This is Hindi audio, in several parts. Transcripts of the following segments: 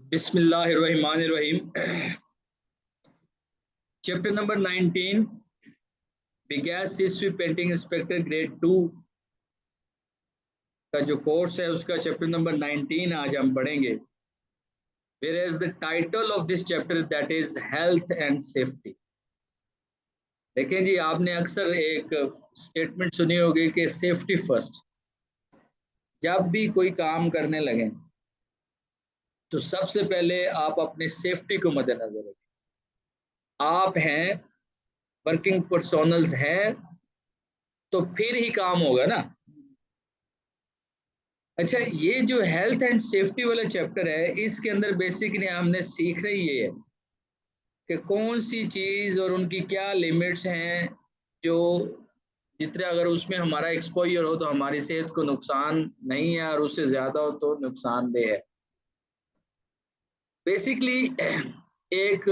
बिस्मिल्लाहिर्रहमानिर्रहीम। चैप्टर नंबर 19 बिगैस हिस्ट्री पेंटिंग इंस्पेक्टर ग्रेड 2 का जो कोर्स है उसका चैप्टर नंबर 19 आज हम पढ़ेंगे। Whereas the title of this chapter that is health and safety। देखें जी, आपने अक्सर एक स्टेटमेंट सुनी होगी कि सेफ्टी फर्स्ट। जब भी कोई काम करने लगे तो सबसे पहले आप अपनी सेफ्टी को मद्देनजर रखें। आप हैं, वर्किंग पर्सोनल्स हैं, तो फिर ही काम होगा ना। अच्छा, ये जो हेल्थ एंड सेफ्टी वाला चैप्टर है इसके अंदर बेसिकली हमने सीखना ही ये है कि कौन सी चीज़ और उनकी क्या लिमिट्स हैं, जो जितने अगर उसमें हमारा एक्सपोजर हो तो हमारी सेहत को नुकसान नहीं है और उससे ज़्यादा हो तो नुकसानदेह है। बेसिकली एक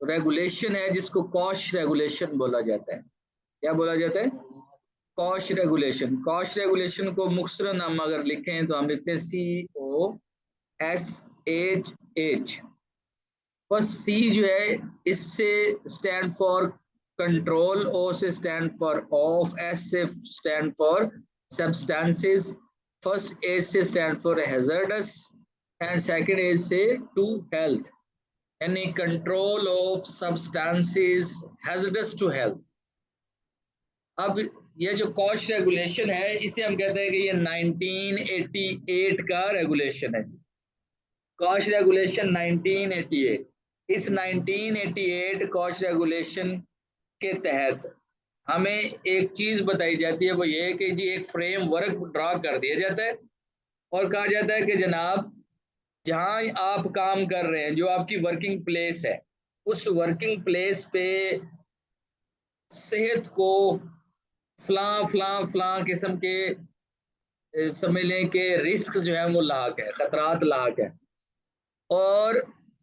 रेगुलेशन है जिसको कॉश रेगुलेशन बोला जाता है। क्या बोला जाता है? Cosh regulation. कॉश रेगुलेशन को मुख्तसरन हम अगर लिखें तो हम लिखते हैं COSHH। बस सी जो है इससे स्टैंड फॉर कंट्रोल, ओ से स्टैंड फॉर ऑफ, एस से stand for substances, first H से stand for hazardous and second H से टू हेल्थ, यानी control of substances hazardous to health. अब ये जो कॉस्ट रेगुलेशन है इसे हम कहते हैं कि ये 1988 का रेगुलेशन है जी। Cost regulation 1988। इस 1988 कॉस्ट रेगुलेशन के तहत हमें एक चीज बताई जाती है, वो ये है कि जी एक फ्रेमवर्क ड्रा कर दिया जाता है और कहा जाता है कि जनाब जहां आप काम कर रहे हैं, जो आपकी वर्किंग प्लेस है, उस वर्किंग प्लेस पे सेहत को फला फला फला किस्म के समझ लें कि रिस्क जो है वो लाक है, खतरात लाक है। और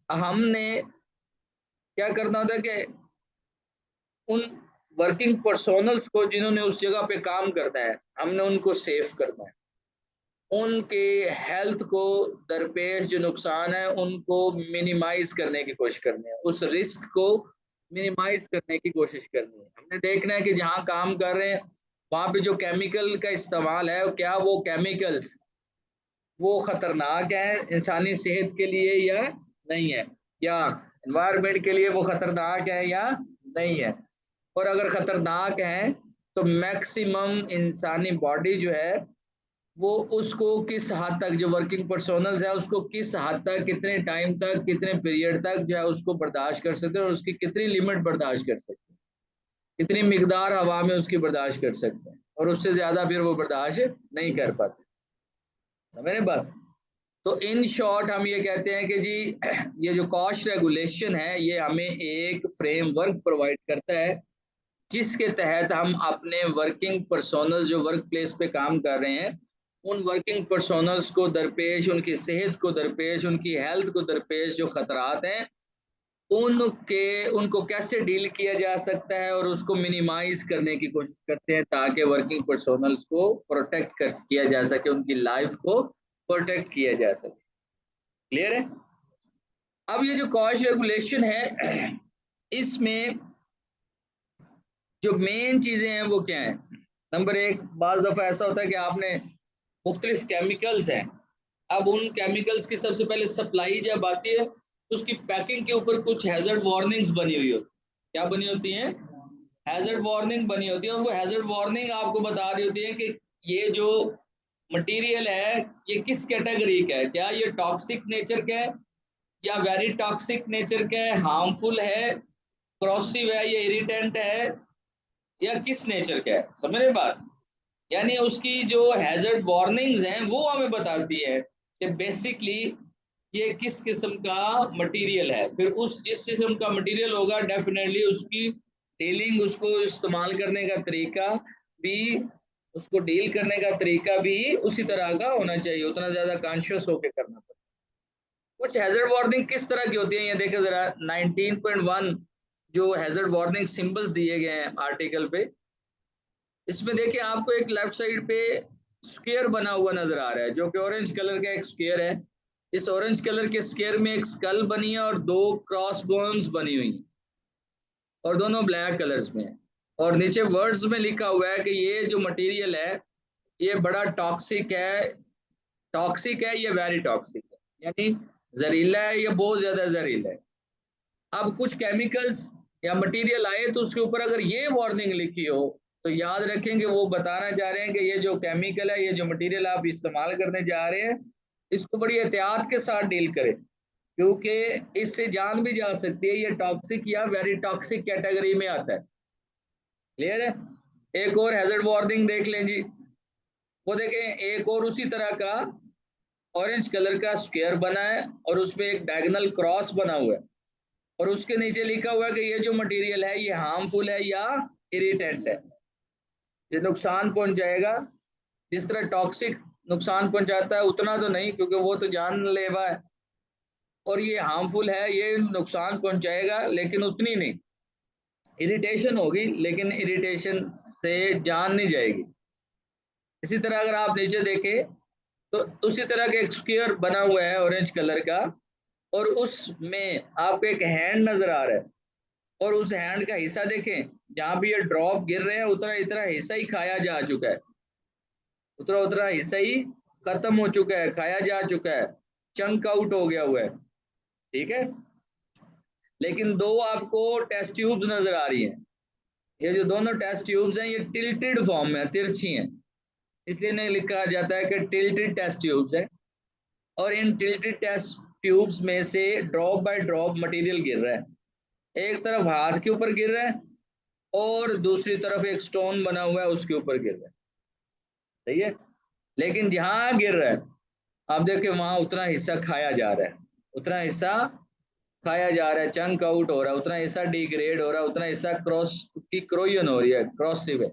हमने क्या करना होता है कि उन वर्किंग पर्सोनल्स को जिन्होंने उस जगह पे काम करना है, हमने उनको सेफ करना है। उनके हेल्थ को दरपेश जो नुकसान है उनको मिनिमाइज करने की कोशिश करनी है, उस रिस्क को मिनिमाइज करने की कोशिश करनी है। हमने देखना है कि जहाँ काम कर रहे हैं वहाँ पे जो केमिकल का इस्तेमाल है, क्या वो केमिकल्स वो खतरनाक है इंसानी सेहत के लिए या नहीं है, या एनवायरनमेंट के लिए वो खतरनाक है या नहीं है। और अगर खतरनाक है तो मैक्सिमम इंसानी बॉडी जो है वो उसको किस हद तक, जो वर्किंग पर्सोनल्स है उसको किस हद तक, कितने टाइम तक, कितने पीरियड तक जो है उसको बर्दाश्त कर सकते हैं और उसकी कितनी लिमिट बर्दाश्त कर सकते हैं, कितनी मिकदार हवा में उसकी बर्दाश्त कर सकते हैं, और उससे ज्यादा फिर वो बर्दाश्त नहीं कर पाते। समझे बात? तो इन शॉर्ट हम ये कहते हैं कि जी ये जो कॉस्ट रेगुलेशन है ये हमें एक फ्रेमवर्क प्रोवाइड करता है जिसके तहत हम अपने वर्किंग पर्सोनल जो वर्क प्लेस पे काम कर रहे हैं उन वर्किंग पर्सोनल्स को दरपेश, उनकी सेहत को दरपेश, उनकी हेल्थ को दरपेश जो खतरात हैं उनको कैसे डील किया जा सकता है और उसको मिनिमाइज करने की कोशिश करते हैं ताकि वर्किंग पर्सोनल्स को प्रोटेक्ट कर किया जा सके, उनकी लाइफ को प्रोटेक्ट किया जा सके। क्लियर है? अब ये जो कॉस्ट रेगुलेशन है इसमें जो मेन चीजें हैं वो क्या है? नंबर एक, बाज दफा ऐसा होता है कि आपने मुख्तलिफ केमिकल्स हैं, अब उन केमिकल्स की सबसे पहले सप्लाई जब आती है तो उसकी पैकिंग के ऊपर कुछ हैजर्ड वार्निंग्स बनी हुई होती है। क्या बनी होती है? हैजर्ड वार्निंग बनी होती है, और वो हैजर्ड वार्निंग आपको बता रही होती है कि ये जो मटेरियल है ये किस कैटेगरी का है, क्या ये टॉक्सिक नेचर का है या वेरी टॉक्सिक नेचर का है, हार्मफुल है, corrosive है, ये इरिटेंट है, या किस नेचर का है। समझ रहे बात? यानी उसकी जो हैजर्ड वार्निंग्स हैं वो हमें बताती है कि बेसिकली ये किस किस्म का मटेरियल है। फिर उस जिस किस्म का मटेरियल होगा डेफिनेटली उसकी डीलिंग, उसको इस्तेमाल करने का तरीका भी, उसको डील करने का तरीका भी उसी तरह का होना चाहिए, उतना ज्यादा कॉन्शियस होकर करना पड़ता है। कुछ हैजर्ड वार्निंग किस तरह की होती है ये देखें जरा। 19.1 जो हैजर्ड वार्निंग सिंबल्स दिए गए हैं आर्टिकल पे, इसमें देखिए आपको एक लेफ्ट साइड पे स्क्वायर बना हुआ नजर आ रहा है जो कि ऑरेंज कलर का एक स्क्वायर है। इस ऑरेंज कलर के स्क्वायर में एक स्कल बनी है और 2 क्रॉस बोन्स बनी हुई है और दोनों ब्लैक कलर्स में है। और नीचे वर्ड्स में लिखा हुआ है कि ये जो मटेरियल है ये बड़ा टॉक्सिक है, ये वेरी टॉक्सिक है, यानी जहरीला है, ये बहुत ज्यादा जहरीला है। अब कुछ केमिकल्स या मटेरियल आए तो उसके ऊपर अगर ये वार्निंग लिखी हो तो याद रखेंगे वो बताना चाह रहे हैं कि ये जो केमिकल है, ये जो मटेरियल आप इस्तेमाल करने जा रहे हैं, इसको बड़ी एहतियात के साथ डील करें, क्योंकि इससे जान भी जा सकती है। ये टॉक्सिक या वेरी टॉक्सिक कैटेगरी में आता है। क्लियर है? एक और हैजर्ड वार्निंग देख लें जी। वो देखें, एक और उसी तरह का ऑरेंज कलर का स्क्वायर बना है और उसमें एक डायगोनल क्रॉस बना हुआ है और उसके नीचे लिखा हुआ है कि ये जो मटेरियल है ये हार्मफुल है या इरिटेंट है, ये नुकसान पहुंचाएगा। जिस तरह टॉक्सिक नुकसान पहुंचाता है उतना तो नहीं, क्योंकि वो तो जानलेवा है, और ये हार्मफुल है, ये नुकसान पहुंचाएगा लेकिन उतनी नहीं। इरिटेशन होगी लेकिन इरिटेशन से जान नहीं जाएगी। इसी तरह अगर आप नीचे देखें तो उसी तरह का एक स्क्वायर बना हुआ है ऑरेंज कलर का और उसमें आपको एक हैंड नजर आ रहा है और उस हैंड का हिस्सा देखें, जहां भी ये ड्रॉप गिर रहे हैं उतना इतना हिस्सा ही खाया जा चुका है, उतना उतना हिस्सा ही खत्म हो चुका है, खाया जा चुका है, चंक आउट हो गया हुआ है। ठीक है, लेकिन दो आपको टेस्ट ट्यूब्स नजर आ रही हैं। ये जो दोनों टेस्ट ट्यूब्स हैं ये टिल्टेड फॉर्म में तिरछी हैं, इसलिए नहीं लिखा जाता है कि टिल्टेड टेस्ट ट्यूब्स है। और इन टिल्टेड टेस्ट ट्यूब्स में से ड्रॉप बाय ड्रॉप मटेरियल गिर रहा है, एक तरफ हाथ के ऊपर गिर रहा है और दूसरी तरफ एक स्टोन बना हुआ है उसके ऊपर गिर रहा है। सही है, लेकिन जहां गिर रहा है आप देखिए वहां उतना हिस्सा खाया जा रहा है, उतना हिस्सा खाया जा रहा है, चंक आउट हो रहा है, उतना हिस्सा डिग्रेड हो रहा है, उतना हिस्सा क्रॉस की क्रोजन हो रही है, क्रॉसिव है।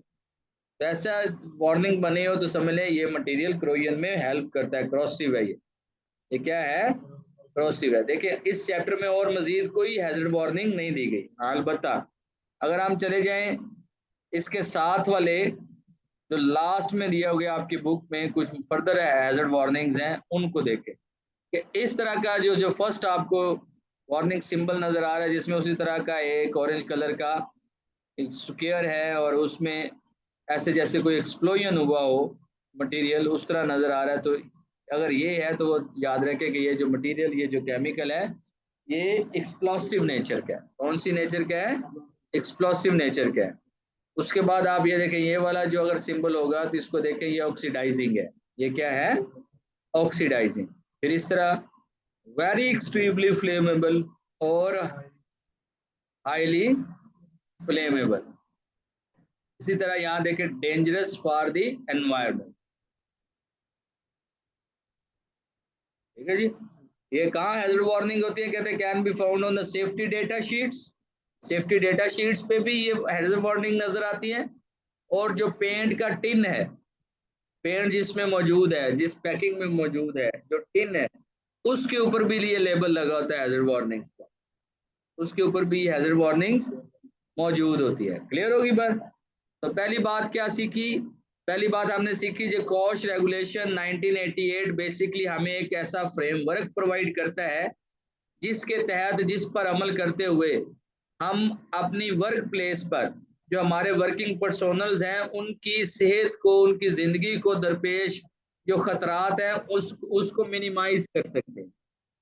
तो ऐसा वार्निंग बने हो तो समझ लें ये मटेरियल क्रोजन में हेल्प करता है, क्रॉसिव है ये क्या है? क्रॉसिव है। देखिए इस चैप्टर में और मजीद कोई हैजर्ड वार्निंग नहीं दी गई। हाँ, अलबत्ता अगर हम चले जाएं इसके साथ वाले जो लास्ट में दिया गया आपकी बुक में कुछ फर्दर हैजर्ड वार्निंग्स हैं उनको देखें कि इस तरह का जो जो फर्स्ट आपको वार्निंग सिंबल नजर आ रहा है जिसमें उसी तरह का एक ऑरेंज कलर का एक स्क्वायर है और उसमें ऐसे जैसे कोई एक्सप्लोजन हुआ हो मटेरियल उस तरह नजर आ रहा है, तो अगर ये है तो वो याद रखें कि ये जो मटेरियल, ये जो केमिकल है ये एक्सप्लोसिव नेचर का है। कौन सी नेचर का है? एक्सप्लोसिव नेचर का है। उसके बाद आप ये देखें, ये वाला जो अगर सिंबल होगा तो इसको देखें, ये ऑक्सीडाइजिंग है। ये क्या है? ऑक्सीडाइजिंग। फिर इस तरह वेरी एक्सट्रीमली फ्लेमेबल और हाईली फ्लेमेबल। इसी तरह यहाँ देखें डेंजरस फॉर द एनवायरमेंट। ठीक है जी, ये कहाँ हैजर्ड वार्निंग होती है? कहते हैं can be found on the safety data sheets. Safety data sheets पे भी ये हैजर्ड वार्निंग नजर आती है। और जो पेंट का टिन है, पेंट जिसमें मौजूद है, जिस पैकिंग में मौजूद है, जो टिन है उसके ऊपर भी ये लेबल लगा होता है हैजर्ड वार्निंग्स का, उसके ऊपर भी हैजर्ड वार्निंग्स मौजूद होती है। क्लियर होगी बात? तो पहली बात क्या सीखी? पहली बात हमने सीखी जो कॉश रेगुलेशन 1988 बेसिकली हमें एक ऐसा फ्रेमवर्क प्रोवाइड करता है जिसके तहत, जिस पर अमल करते हुए हम अपनी वर्क प्लेस पर जो हमारे वर्किंग पर्सोनल्स हैं उनकी सेहत को, उनकी जिंदगी को दरपेश जो खतरात हैं उसको मिनिमाइज कर सकते हैं।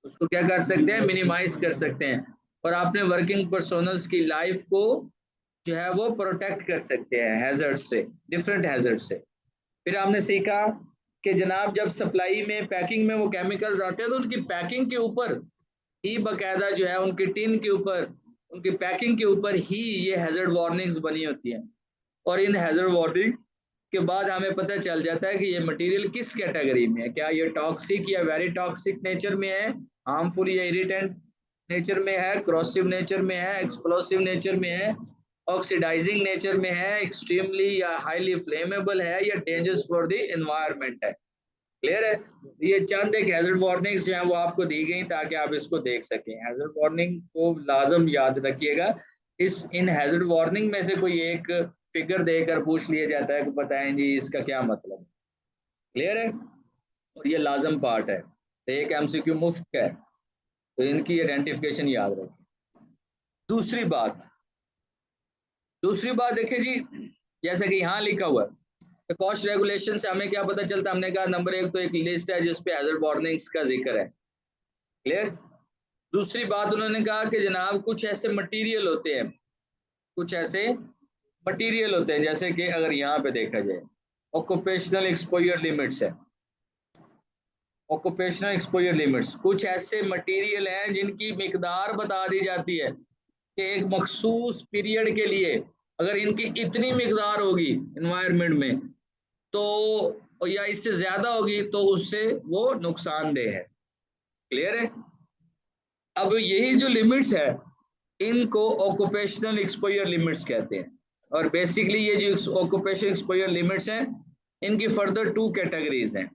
उसको क्या कर सकते हैं? मिनिमाइज कर सकते हैं और अपने वर्किंग पर्सोनल्स की लाइफ को जो है वो प्रोटेक्ट कर सकते हैं हैजर्ड से, डिफरेंट हैजर्ड से। फिर हमने सीखा कि जनाब जब सप्लाई में, पैकिंग में वो केमिकल्स आते हैं तो उनकी पैकिंग के ऊपर ही बकायदा जो है, उनकी टिन के ऊपर, उनकी पैकिंग के ऊपर ही ये हैजर्ड वार्निंग्स बनी होती हैं। और इन हैजर्ड वार्निंग के बाद हमें पता चल जाता है कि ये मटेरियल किस कैटेगरी में है, क्या ये टॉक्सिक या वेरी टॉक्सिक नेचर में है, हार्मफुल या इरिटेंट नेचर में है, क्रॉसिव नेचर में है, एक्सप्लोसिव नेचर में है, ऑक्सीडाइजिंग नेचर में है, एक्सट्रीमली या हाईली फ्लेमेबल है, या डेंजरस फॉर द एनवायरनमेंट है। क्लियर है? ये चंद एक हैजर्ड वार्निंग्स जो है वो आपको दी गई ताकि आप इसको देख सकें। हैजर्ड वार्निंग को लाजम याद रखिएगा। इस इन हैजर्ड वार्निंग में से कोई एक फिगर देकर पूछ लिया जाता है कि बताएं जी इसका क्या मतलब है। क्लियर है? और ये लाजम पार्ट है। तो एक एमसीक्यू मुफ्त का है, तो इनकी आइडेंटिफिकेशन याद रखें। दूसरी बात देखिए जी, जैसे कि यहाँ लिखा हुआ है, तो कॉस्ट रेगुलेशन से हमें क्या पता चलता है? हमने कहा नंबर एक तो एक लिस्ट है जिसपे हैजर्ड वार्निंग्स का जिक्र है, क्लियर। दूसरी बात उन्होंने कहा कि जनाब कुछ ऐसे मटेरियल होते हैं, जैसे कि अगर यहाँ पे देखा जाए ऑक्यूपेशनल एक्सपोजर लिमिट्स है। ऑक्यूपेशनल एक्सपोजर लिमिट्स कुछ ऐसे मटेरियल हैं जिनकी मिकदार बता दी जाती है कि एक मखसूस पीरियड के लिए अगर इनकी इतनी मिकदार होगी इन्वायरमेंट में तो, या इससे ज्यादा होगी तो उससे वो नुकसानदेह है, क्लियर है। अब यही जो लिमिट्स है इनको ऑक्यूपेशनल एक्सपोजर लिमिट्स कहते हैं। और बेसिकली ये जो ऑक्यूपेशनल एक्सपोजर लिमिट्स हैं इनकी फर्दर टू कैटेगरीज हैं।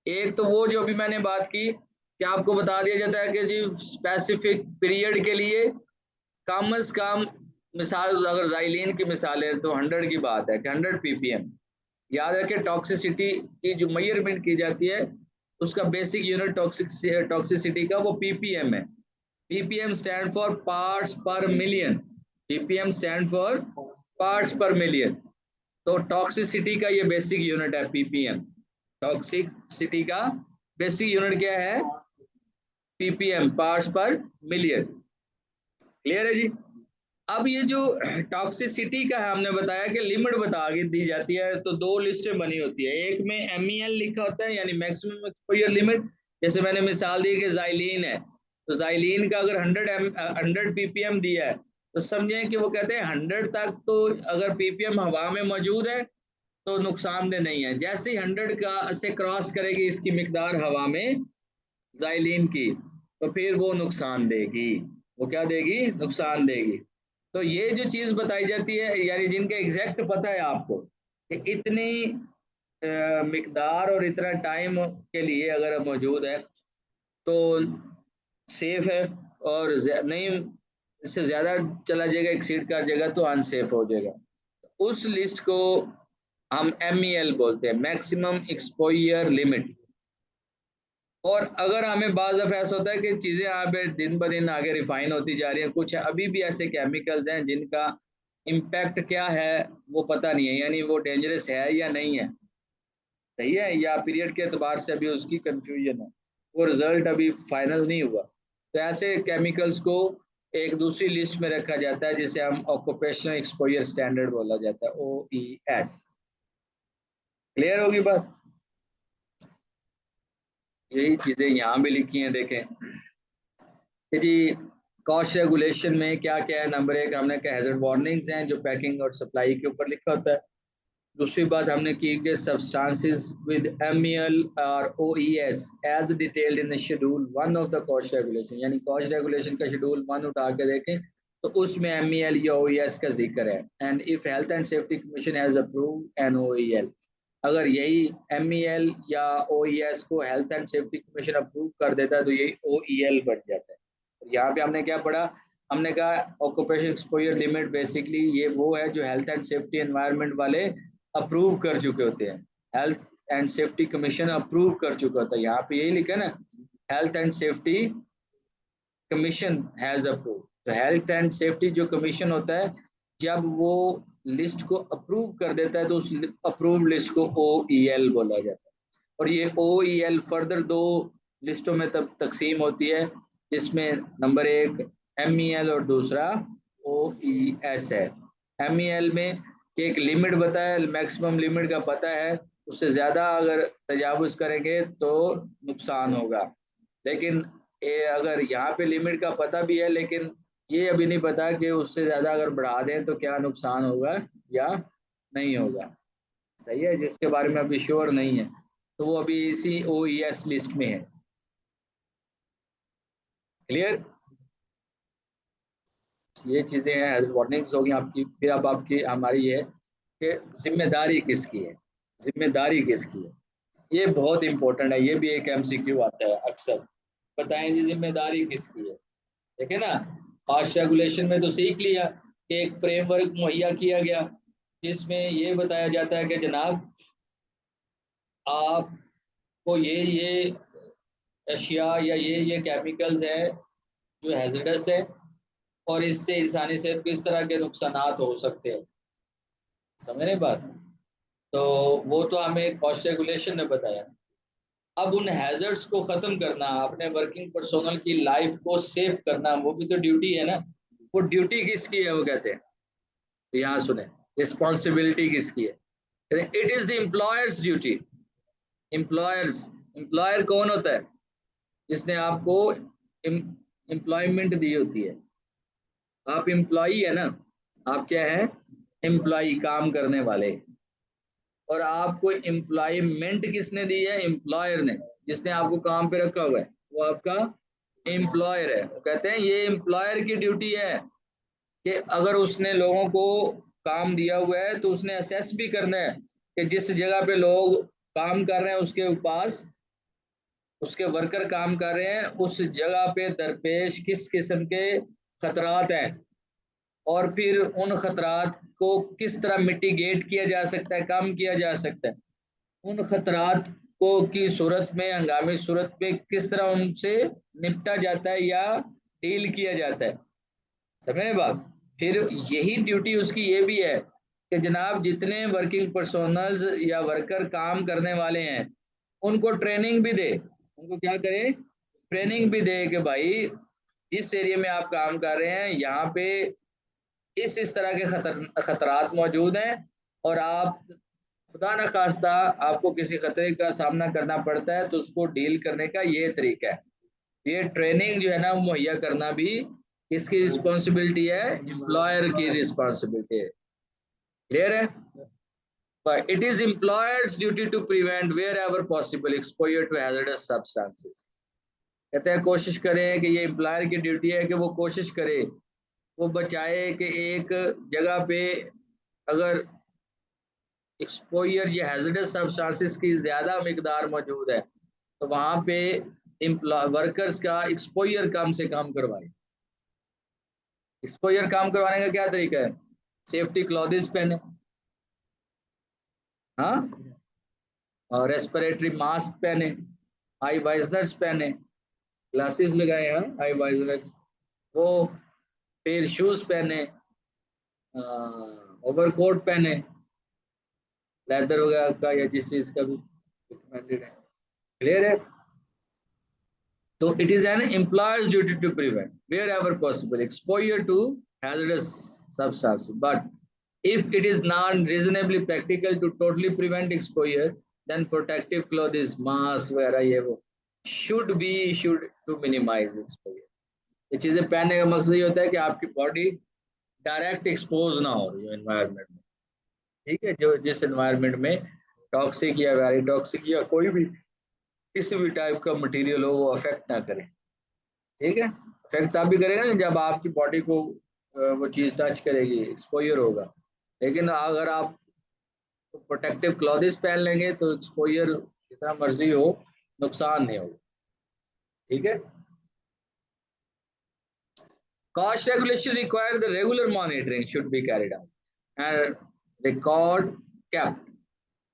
एक तो वो जो अभी मैंने बात की कि आपको बता दिया जाता है कि जी स्पेसिफिक पीरियड के लिए कम अज कम, मिसाल अगर जाइलिन की मिसाल है तो 100 की बात है कि 100 ppm। याद रखें टॉक्सिसिटी की जो मेजरमेंट की जाती है उसका बेसिक यूनिट टॉक्सिसिटी का वो ppm है। ppm स्टैंड फॉर पार्ट्स पर million, ppm stand for parts पर मिलियन। तो टॉक्सिसिटी का ये बेसिक यूनिट है ppm। टॉक्सिसिटी का बेसिक यूनिट क्या है? ppm, पार्ट्स पर मिलियन, क्लियर है जी। अब ये जो टॉक्सिसिटी का है हमने बताया कि लिमिट बता दी जाती है, तो दो लिस्टें बनी होती है, एक में MEL लिखा होता है यानी मैक्सिमम एक्सपोजर लिमिट। जैसे मैंने मिसाल दी कि जाइलिन है, तो जाइलिन का अगर 100 ppm दिया है तो समझें कि वो कहते हैं 100 तक तो अगर ppm हवा में मौजूद है तो नुकसानदेह नहीं है। जैसे ही 100 का से क्रॉस करेगी इसकी मिकदार हवा में जाइलिन की तो फिर वो नुकसान देगी, वो क्या देगी? नुकसान देगी। तो ये जो चीज बताई जाती है यानी जिनका एग्जैक्ट पता है आपको कि इतनी मिकदार और इतना टाइम के लिए अगर मौजूद है तो सेफ है, और नहीं इससे ज्यादा चला जाएगा, एक्सीड कर जाएगा तो अनसेफ हो जाएगा। उस लिस्ट को हम MEL बोलते हैं, मैक्सिमम एक्सपोजर लिमिट। और अगर हमें बाज दफा ऐसा होता है कि चीज़ें यहाँ पे दिन ब दिन आगे रिफाइन होती जा रही हैं, कुछ अभी भी ऐसे केमिकल्स हैं जिनका इम्पैक्ट क्या है वो पता नहीं है, यानी वो डेंजरस है या नहीं है, सही है, या पीरियड के एतबार से अभी उसकी कंफ्यूजन है, वो रिजल्ट अभी फाइनल नहीं हुआ। तो ऐसे केमिकल्स को एक दूसरी लिस्ट में रखा जाता है जिसे हम ऑक्यूपेशनल एक्सपोजर स्टैंडर्ड बोला जाता है, OES। क्लियर होगी बात? यही चीज़ें यहाँ भी लिखी हैं, देखें कि जी कॉस्ट रेगुलेशन में क्या क्या है। नंबर एक हमने कहा हैजर्ड वार्निंग्स हैं जो पैकिंग और सप्लाई के ऊपर लिखा होता है। दूसरी बात हमने की कि सब्सटेंसेस विद MEL और OES as detailed in schedule 1 of the कॉस्ट रेगुलेशन, यानी कॉस्ट रेगुलेशन का शेड्यूल 1 उठा के देखें तो उसमें MEL या OES का जिक्र है। And if health and safety commission has approved an OEL, अगर यही MEL या OES को health and safety commission approve कर देता है तो यही OEL बन जाता है। यहाँ पे हमने क्या पढ़ा? हमने कहा ऑक्यूपेशन एक्सपोजर लिमिट बेसिकली ये वो है जो हेल्थ एंड सेफ्टी एनवायरनमेंट वाले अप्रूव कर चुके होते हैं, health and safety commission approve कर चुका होता है। यहाँ पे यही लिखा है ना, health and safety commission has approve. तो हेल्थ एंड सेफ्टी जो कमीशन होता है जब वो लिस्ट को अप्रूव कर देता है तो उस अप्रूव लिस्ट को OEL बोला जाता है। और ये OEL फर्दर दो लिस्टों में तब तकसीम होती है जिसमें नंबर एक MEL और दूसरा OES है। MEL में एक लिमिट बताया, मैक्सिमम लिमिट का पता है, उससे ज़्यादा अगर तजावुज़ करेंगे तो नुकसान होगा। लेकिन अगर यहाँ पे लिमिट का पता भी है लेकिन ये अभी नहीं पता कि उससे ज़्यादा अगर बढ़ा दें तो क्या नुकसान होगा या नहीं होगा, सही है, जिसके बारे में अभी श्योर नहीं है, तो वो अभी इसी OES लिस्ट में है। क्लियर? ये चीज़ें हैं, वार्निंग्स होगी आपकी। फिर अब आपकी हमारी है कि जिम्मेदारी किसकी है, जिम्मेदारी किसकी है, ये बहुत इंपॉर्टेंट है। ये भी एक MCQ आता है अक्सर, बताएं जी जिम्मेदारी किसकी है। ठीक है ना, फास्ट रेगुलेशन में तो सीख लिया कि एक फ्रेमवर्क मुहैया किया गया जिसमें ये बताया जाता है कि जनाब आपको ये अशिया या ये केमिकल्स है जो हैजर्डस है, और इससे इंसानी सेहत को इस तरह के नुकसान हो सकते हैं। समझ रहे बात? तो वो तो हमें कॉस्ट रेगुलेशन ने बताया। अब उन हैजर्ड्स को खत्म करना, अपने वर्किंग पर्सोनल की लाइफ को सेव करना, वो भी तो ड्यूटी है ना। वो ड्यूटी किसकी है वो कहते हैं, तो यहाँ सुने, रिस्पॉन्सिबिलिटी किसकी है? It is the employers duty. Employers, employer कौन होता है? जिसने आपको एम्प्लॉयमेंट दी होती है। आप एम्प्लॉई है ना, आप क्या है? एम्प्लॉई, काम करने वाले। और आपको एम्प्लॉयमेंट किसने दी है? एम्प्लॉयर ने। जिसने आपको काम पे रखा हुआ है वो आपका एम्प्लॉयर है। वो कहते हैं ये एम्प्लॉयर की ड्यूटी है कि अगर उसने लोगों को काम दिया हुआ है तो उसने असेस भी करना है कि जिस जगह पे लोग काम कर रहे हैं उसके पास, उसके वर्कर काम कर रहे हैं, उस जगह पे दरपेश किस किस्म के खतरात हैं, और फिर उन खतरात को किस तरह मिटिगेट किया जा सकता है, कम किया जा सकता है। उन खतरात को की सूरत में, हंगामी सूरत में किस तरह उनसे निपटा जाता है या डील किया जाता है। समझे बात? फिर यही ड्यूटी उसकी ये भी है कि जनाब जितने वर्किंग पर्सोनल्स या वर्कर काम करने वाले हैं उनको ट्रेनिंग भी दे। उनको क्या करे? ट्रेनिंग भी दे कि भाई जिस एरिया में आप काम कर रहे हैं यहाँ पे इस तरह के खतरात मौजूद हैं, और आप खुदा न खास्ता आपको किसी खतरे का सामना करना पड़ता है तो उसको डील करने का ये तरीका है। ये ट्रेनिंग जो है ना वो मुहैया करना भी किसकी रिस्पॉन्सिबिलिटी है? एम्प्लॉयर की रिस्पॉन्सिबिलिटी है। क्लियर है? It is employer's duty to prevent wherever possible exposure to hazardous substances. कहते हैं कोशिश करें कि ये एम्प्लॉयर की ड्यूटी है कि वो कोशिश करे, वो बचाए कि एक जगह पे अगर एक्सपोजर या हैजर्डस सब्सटेंसेस की ज्यादा मकदार मौजूद है तो वहां पे वर्कर्स का एक्सपोजर कम से कम करवाए। एक्सपोजर कम करवाने का क्या तरीका है? सेफ्टी क्लॉथ्स पहने, हाँ, और रेस्पिरेटरी मास्क पहने, आई वाइजर्स पहने, ग्लासेस लगाए, हाँ, आई वाइजर्स, वो फिर शूज पहने, ओवरकोट पहने, लेदर वगैरह का या जिस चीज का भी रिकमेंडेड है। क्लियर है? So it is an employer's duty to prevent, wherever possible, exposure to hazardous substances. But if it is not reasonably practical to totally prevent exposure, then protective clothes, mask वगैरह ये वो should be issued to minimize exposure. ये चीजें पहनने का मकसद ये होता है कि आपकी बॉडी डायरेक्ट एक्सपोज ना हो एनवायरनमेंट में। ठीक है? जो जिस एनवायरनमेंट में टॉक्सिक या वेरी टॉक्सिक या कोई भी किसी भी टाइप का मटेरियल हो वो अफेक्ट ना करे। ठीक है? इफेक्ट तब भी करेगा ना जब आपकी बॉडी को वो चीज टच करेगी, एक्सपोजर होगा। लेकिन अगर आप प्रोटेक्टिव क्लॉथ्स पहन लेंगे तो एक्सपोजर जितना मर्जी हो, नुकसान नहीं होगा। ठीक है? Cost regulation require the regular monitoring should be carried out and record kept.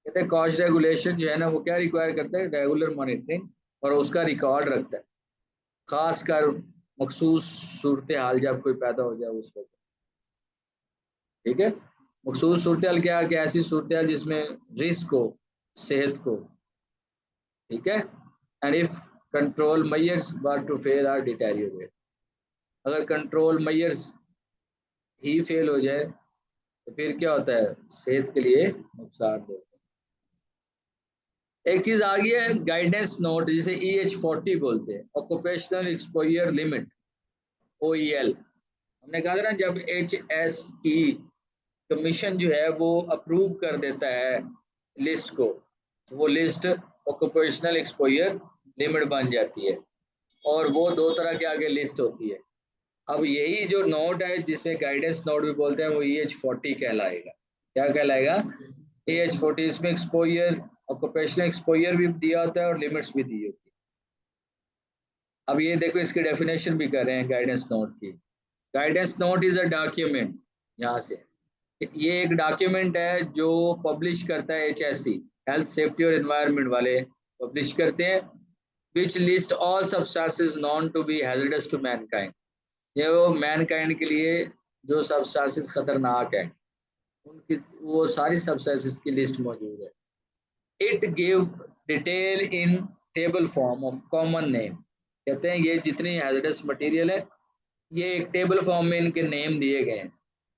कहते हैं कॉस्ट रेगुलेशन जो है ना वो क्या रिक्वायर करता है? रेगुलर मॉनिटरिंग, और उसका रिकॉर्ड रखता है, खासकर मखसूस सूरत हाल जब कोई पैदा हो जाए उस वक्त। ठीक है? मखसूस सूरत हाल क्या कि ऐसी सूरत हाल जिसमें रिस्क हो सेहत को। ठीक है? And if control measures were to fail or deteriorate, अगर कंट्रोल मेजर्स ही फेल हो जाए तो फिर क्या होता है? सेहत के लिए नुकसान होता है। एक चीज आ गई है गाइडेंस नोट, जिसे EH40 बोलते हैं, ऑक्यूपेशनल एक्सपोजर लिमिट, OEL। हमने कहा था ना जब HSE कमीशन जो है वो अप्रूव कर देता है लिस्ट को, तो वो लिस्ट ऑक्यूपेशनल एक्सपोजर लिमिट बन जाती है, और वो दो तरह के आगे लिस्ट होती है। अब यही जो नोट है जिसे गाइडेंस नोट भी बोलते हैं वो EH40 कहलाएगा। क्या कहलाएगा? EH40। इसमें एक्सपोजर, ऑक्यूपेशनल एक्सपोजर भी दिया होता है और लिमिट्स भी दी होती है। अब ये देखो इसकी डेफिनेशन भी कर रहे हैं गाइडेंस नोट की। Guidance note is a document, यहाँ से ये एक डॉक्यूमेंट है जो पब्लिश करता है HSE, हेल्थ सेफ्टी और एनवायरनमेंट वाले पब्लिश करते हैं, which list all substances known to be hazardous to mankind। ये वो मैनकाइंड के लिए जो सब्सटेंसेस खतरनाक है उनकी वो सारी सब्सटेंसेस की लिस्ट मौजूद है। It give detail in table form of common name. कहते हैं ये जितनी हैजर्डस मटेरियल है ये एक टेबल फॉर्म में इनके नेम दिए गए हैं।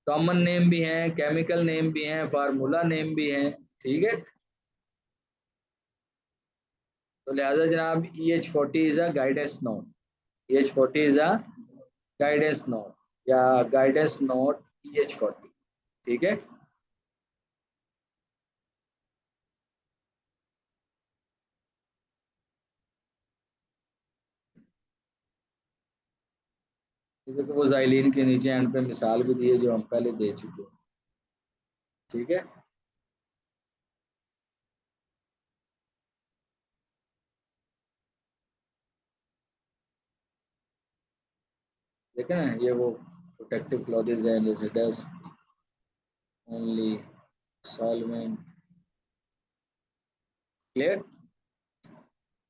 कॉमन नेम भी हैं, केमिकल नेम भी हैं, फार्मूला नेम भी हैं। ठीक है, तो लिहाजा जनाब EH40 is a guidance note. EH40 is a guidance note या गाइडेंस नोट EH40। ठीक है, देखो वो जाइलिन के नीचे एंड पे मिसाल भी दी है जो हम पहले दे चुके हैं। ठीक है, देखें ना ये वो प्रोटेक्टिव क्लॉथेस है, जैसे डस्ट ओनली सॉल्वेंट। क्लियर।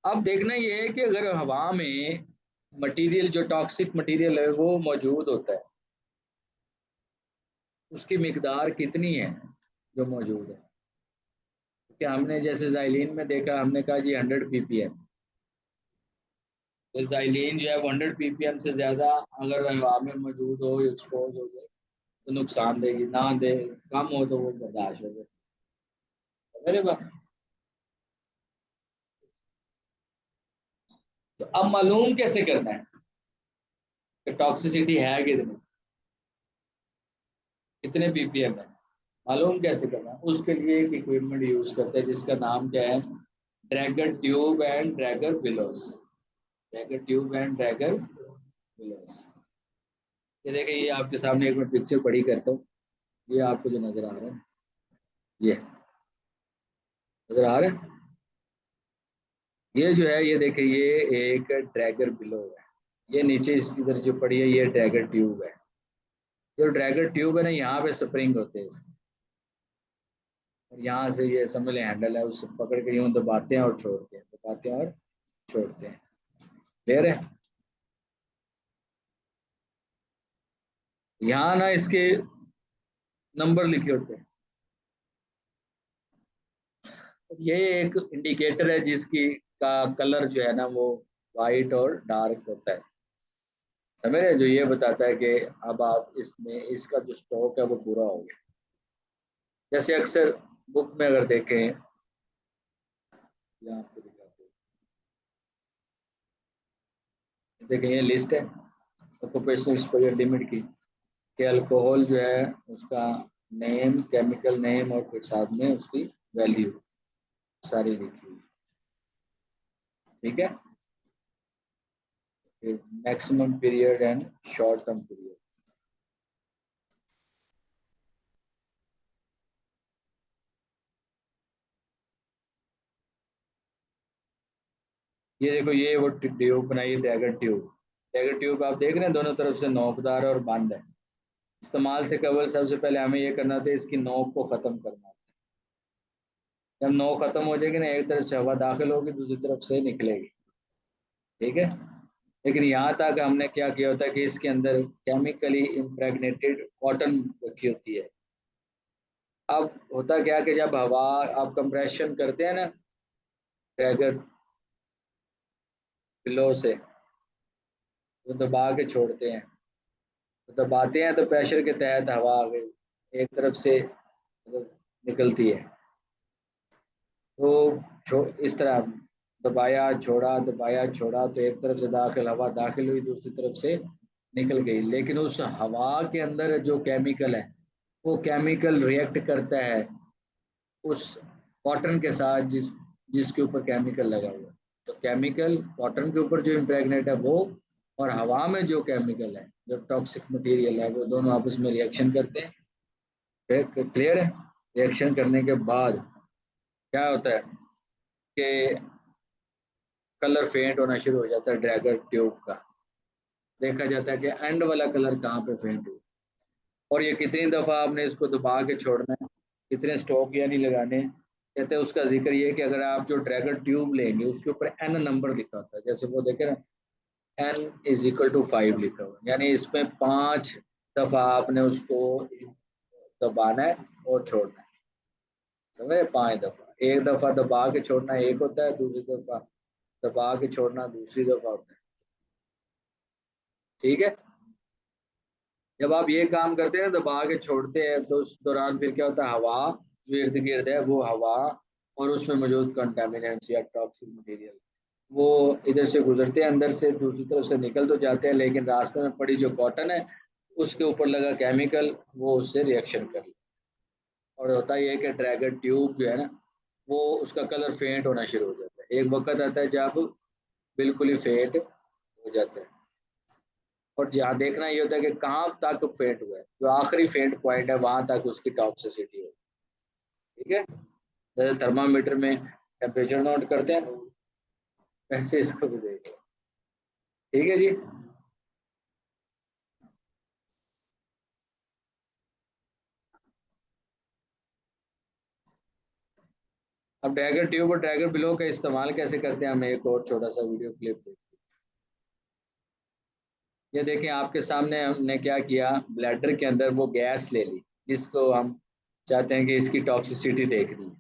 अब देखना ये है कि अगर हवा में मटेरियल जो टॉक्सिक मटेरियल है वो मौजूद होता है, उसकी मिकदार कितनी है जो मौजूद है। कि हमने जैसे जाइलिन में देखा, हमने कहा जी 100 ppm। तो जाइलिन जो है वो 100 ppm से ज़्यादा अगर हवा में मौजूद हो, एक्सपोज हो जाए तो नुकसान देगी, ना दे कम हो तो वो बर्दाश्त हो जाए। मेरे बात, तो अब मालूम कैसे करना है कि टॉक्सिसिटी है कितनी, कितने ppm है, मालूम कैसे करना है। उसके लिए एक इक्विपमेंट यूज करते हैं जिसका नाम क्या है, Draeger tube and Draeger bellows. Draeger tube and Draeger bellows. ये देखिए, ये आपके सामने एक मैं पिक्चर बड़ी करता हूँ। ये आपको जो नजर आ रहा है, ये नजर आ रहा है, ये जो है ये देखिए ये एक ड्रैगर बिलो है। ये नीचे इसकी इधर जो पड़ी है ये ड्रैगर ट्यूब है। जो ड्रैगर ट्यूब है ना, यहाँ पे स्प्रिंग होते हैं इसके, और यहाँ से ये समझ लें हैंडल है, उससे पकड़ के यूं दबाते हैं और छोड़ते हैं, दबाते हैं और छोड़ते हैं। क्लियर है। यहाँ ना इसके नंबर लिखे होते हैं। ये एक इंडिकेटर है जिसकी का कलर जो है ना वो वाइट और डार्क होता है। समझ रहे, जो ये बताता है कि अब आप इसमें इसका जो स्टॉक है वो पूरा हो गया। जैसे अक्सर बुक में अगर देखें, यहाँ पे दिखाते हैं, देखें ये लिस्ट है ऑक्यूपेशनल एक्सपोजर लिमिट की, कि अल्कोहल जो है उसका नेम, केमिकल नेम और फिर साथ में उसकी वैल्यू सारी लिखी हुई। ठीक है, फिर maximum period and short term period. ये देखो ये वो ट्यूब बनाई है, डैगर ट्यूब। डैगर ट्यूब आप देख रहे हैं दोनों तरफ से नोकदार और बंद है। इस्तेमाल से कबल सबसे पहले हमें ये करना था, इसकी नोक को ख़त्म करना। जब नोक ख़त्म हो जाएगी ना, एक तरफ से हवा दाखिल होगी, दूसरी तरफ से निकलेगी। ठीक है, लेकिन यहाँ तक हमने क्या किया होता है कि इसके अंदर केमिकली इम्प्रेगनेटेड कॉटन रखी होती है। अब होता क्या कि जब हवा आप कंप्रेशन करते हैं ना ड्रैगर बिलो से, तो दबा के छोड़ते हैं, तो दबाते हैं तो प्रेशर के तहत हवा आ गई एक तरफ से, मतलब निकलती है। तो इस तरह दबाया छोड़ा, दबाया छोड़ा, तो एक तरफ से दाखिल हवा दाखिल हुई, दूसरी तरफ से निकल गई। लेकिन उस हवा के अंदर जो केमिकल है वो केमिकल रिएक्ट करता है उस कॉटन के साथ जिसके ऊपर केमिकल लगा हुआ है। तो केमिकल कॉटन के ऊपर जो इम्प्रेगनेट है वो, और हवा में जो केमिकल है, जो टॉक्सिक मटेरियल है, वो दोनों आपस में रिएक्शन करते हैं। क्लियर है। रिएक्शन करने के बाद क्या होता है कि कलर फेंट होना शुरू हो जाता है ड्रैगर ट्यूब का। देखा जाता है कि एंड वाला कलर कहाँ पे फेंट हुआ, और ये कितनी दफ़ा आपने इसको दबा के छोड़ना है, कितने स्ट्रोक यानी लगाने हैं। कहते हैं उसका जिक्र ये है कि अगर आप जो ड्रैगन ट्यूब लेंगे उसके ऊपर एन नंबर लिखा होता है, जैसे वो देखे ना n = 5 लिखा हुआ, यानी इसमें 5 दफा आपने उसको दबाना है और छोड़ना है, समझे? 5 दफा, एक दफा दबा के छोड़ना एक होता है, दूसरी दफा दबा के छोड़ना दूसरी दफा होता है, ठीक है। जब आप ये काम करते हैं दबा के छोड़ते हैं तो उस दौरान फिर क्या होता है, हवा जो इर्द गिर्द है वो हवा और उसमें मौजूद कंटामिनेंट्स या टॉक्सिक मटेरियल वो इधर से गुजरते हैं, अंदर से दूसरी तरफ से निकल तो जाते हैं, लेकिन रास्ते में पड़ी जो कॉटन है उसके ऊपर लगा केमिकल वो उससे रिएक्शन कर ले। और होता ये है कि ड्रैगन ट्यूब जो है ना वो उसका कलर फेंट होना शुरू हो जाता है, एक वक्त आता है जब बिल्कुल ही फेंट हो जाता है। और जहाँ देखना ये होता है कि कहाँ तक फेंट हुआ है, जो आखिरी फेंट पॉइंट है वहां तक उसकी टॉक्सिसिटी हो, ठीक है। जैसे थर्मामीटर में टेम्परेचर नोट करते हैं वैसे इसको भी देखिए, ठीक है जी। अब ड्रैगन ट्यूब और ड्रैगन बिलो का इस्तेमाल कैसे करते हैं, हमें एक और छोटा सा वीडियो क्लिप देखते हैं। ये देखें आपके सामने हमने क्या किया, ब्लैडर के अंदर वो गैस ले ली जिसको हम चाहते हैं कि इसकी टॉक्सिसिटी देखनी है।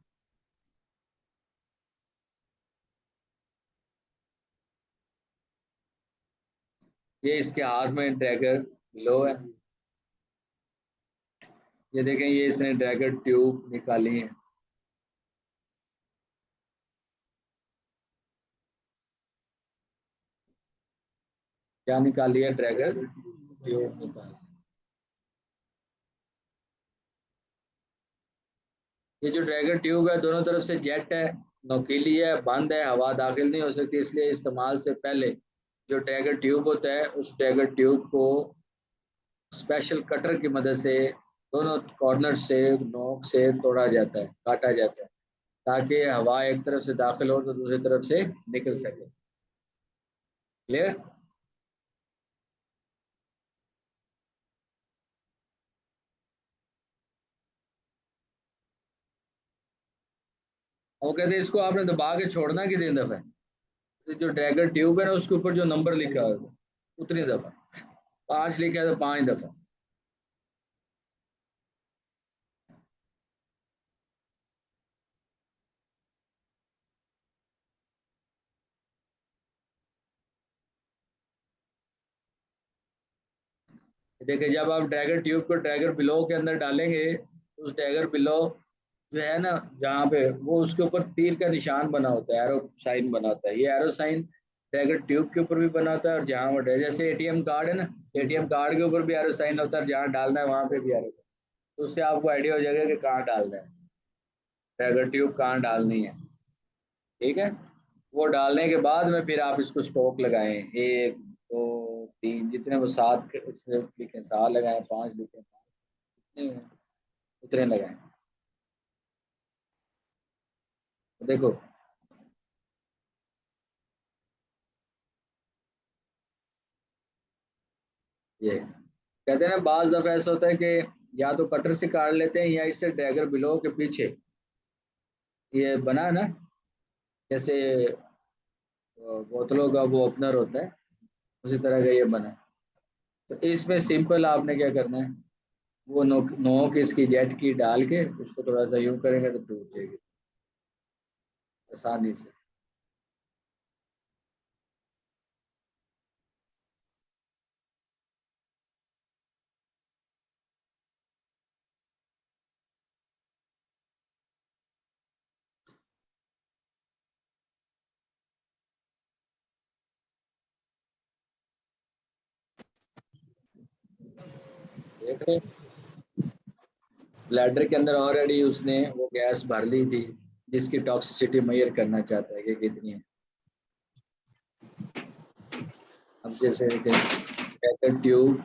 ये इसके हाथ में ड्रैगन बिलो है, ये देखें ये इसने ड्रैगन ट्यूब निकाली है, क्या निकाली है, ड्रैगन ट्यूब निकाली। ये जो ड्रैगन ट्यूब है दोनों तरफ से जेट है, नोकीली है, बंद है, हवा दाखिल नहीं हो सकती, इसलिए इस्तेमाल से पहले जो ड्रैगन ट्यूब होता है उस ड्रैगन ट्यूब को स्पेशल कटर की मदद से दोनों कॉर्नर से नोक से तोड़ा जाता है, काटा जाता है, ताकि हवा एक तरफ से दाखिल हो तो दूसरी तरफ से निकल सके। क्लियर? वो कहते हैं इसको आपने दबा के छोड़ना कितनी दफा है, तो जो ड्रैगन ट्यूब है ना उसके ऊपर जो नंबर लिखा है उतनी दफा, 5 लिखा है तो 5 दफा। देखिए जब आप ड्रैगन ट्यूब को ड्रैगन बिलो के अंदर डालेंगे तो उस ड्रैगन बिलो जो है ना जहाँ पे वो उसके ऊपर तीर का निशान बना होता है, एरो साइन बना होता है, ये एरो साइन ड्रैगन ट्यूब के ऊपर भी बना होता है और जहाँ वो जैसे एटीएम कार्ड है ना, एटीएम कार्ड के ऊपर भी एरो साइन होता है, जहाँ डालना है वहां पे भी एरो, तो उससे आपको आइडिया हो जाएगा कि कहाँ डालना है, ड्रैगन ट्यूब कहाँ डालनी है, ठीक है। वो डालने के बाद में फिर आप इसको स्टॉक लगाएं, 1 2 3 जितने वो 7 लिखे 7 लगाएं, 5 लिखे, उतने लगाएं। देखो ये कहते हैं ना बाज दफा ऐसा होता है कि या तो कटर से काट लेते हैं या इससे ड्रैगर बिलो के पीछे ये बना है ना, जैसे बोतलों का वो ओपनर होता है उसी तरह का ये बना है। तो इसमें सिंपल आपने क्या करना है, वो नोक इसकी जेट की डाल के उसको थोड़ा सा यूं करेंगे तो टूट जाएगी आसानी से। देख रहे ब्लैडर के अंदर ऑलरेडी उसने वो गैस भर ली थी जिसकी टॉक्सिसिटी मेजर करना चाहता है कि कितनी है। अब जैसे ड्रैगन ट्यूब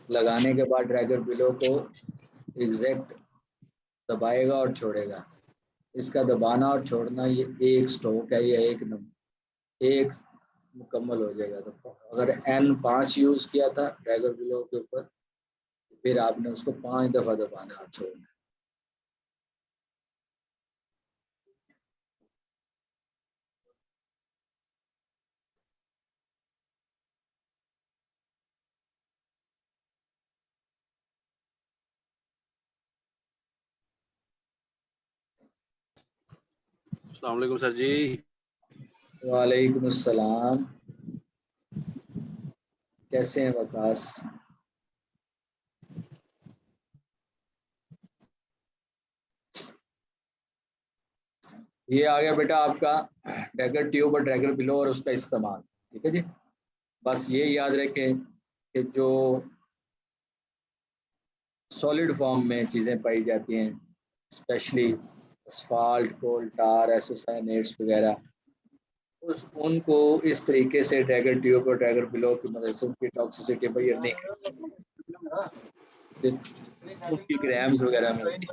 लगाने के बाद ड्रैगन बिलो को एग्जैक्ट दबाएगा और छोड़ेगा, इसका दबाना और छोड़ना ये एक स्ट्रोक है, ये एक नंबर एक मुकम्मल हो जाएगा। तो अगर N5 यूज किया था ड्रैगन बिलो के ऊपर, फिर आपने उसको 5 दफा दबाना और छोड़ना। अस्सलाम वालेकुम सर जी। वालेकुम अस्सलाम। कैसे हैं वकास? ये आ गया बेटा आपका डैगर ट्यूब और डैगर बिलो और उसका इस्तेमाल। ठीक है जी। बस ये याद रखें कि जो सॉलिड फॉर्म में चीज़ें पाई जाती हैं, स्पेशली असफाल्ट, कोल टार, एसोसाइनेट्स वगैरह, उस उनको इस तरीके से डैगर ट्यूब और डैगर बिलो की मदद से उनकी टॉक्सिसिटी बैयर नहीं करती, उनकी ग्राम्स वगैरह में होती है।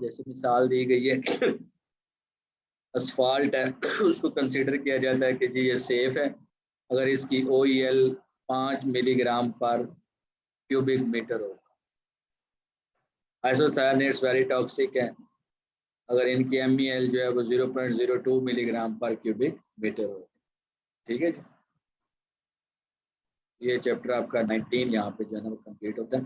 जैसे मिसाल दी गई है कि असफाल्ट है, उसको कंसीडर किया जाता है कि जी ये सेफ है अगर इसकी OEL 5 मिलीग्राम पर क्यूबिक मीटर हो। आइसोसायनेट्स वेरी टॉक्सिक है अगर इनकी MEL जो है वो 0.02 मिलीग्राम पर क्यूबिक मीटर हो। ठीक है जी। ये चैप्टर आपका 19 यहाँ पे जो है ना वो कंप्लीट होता है।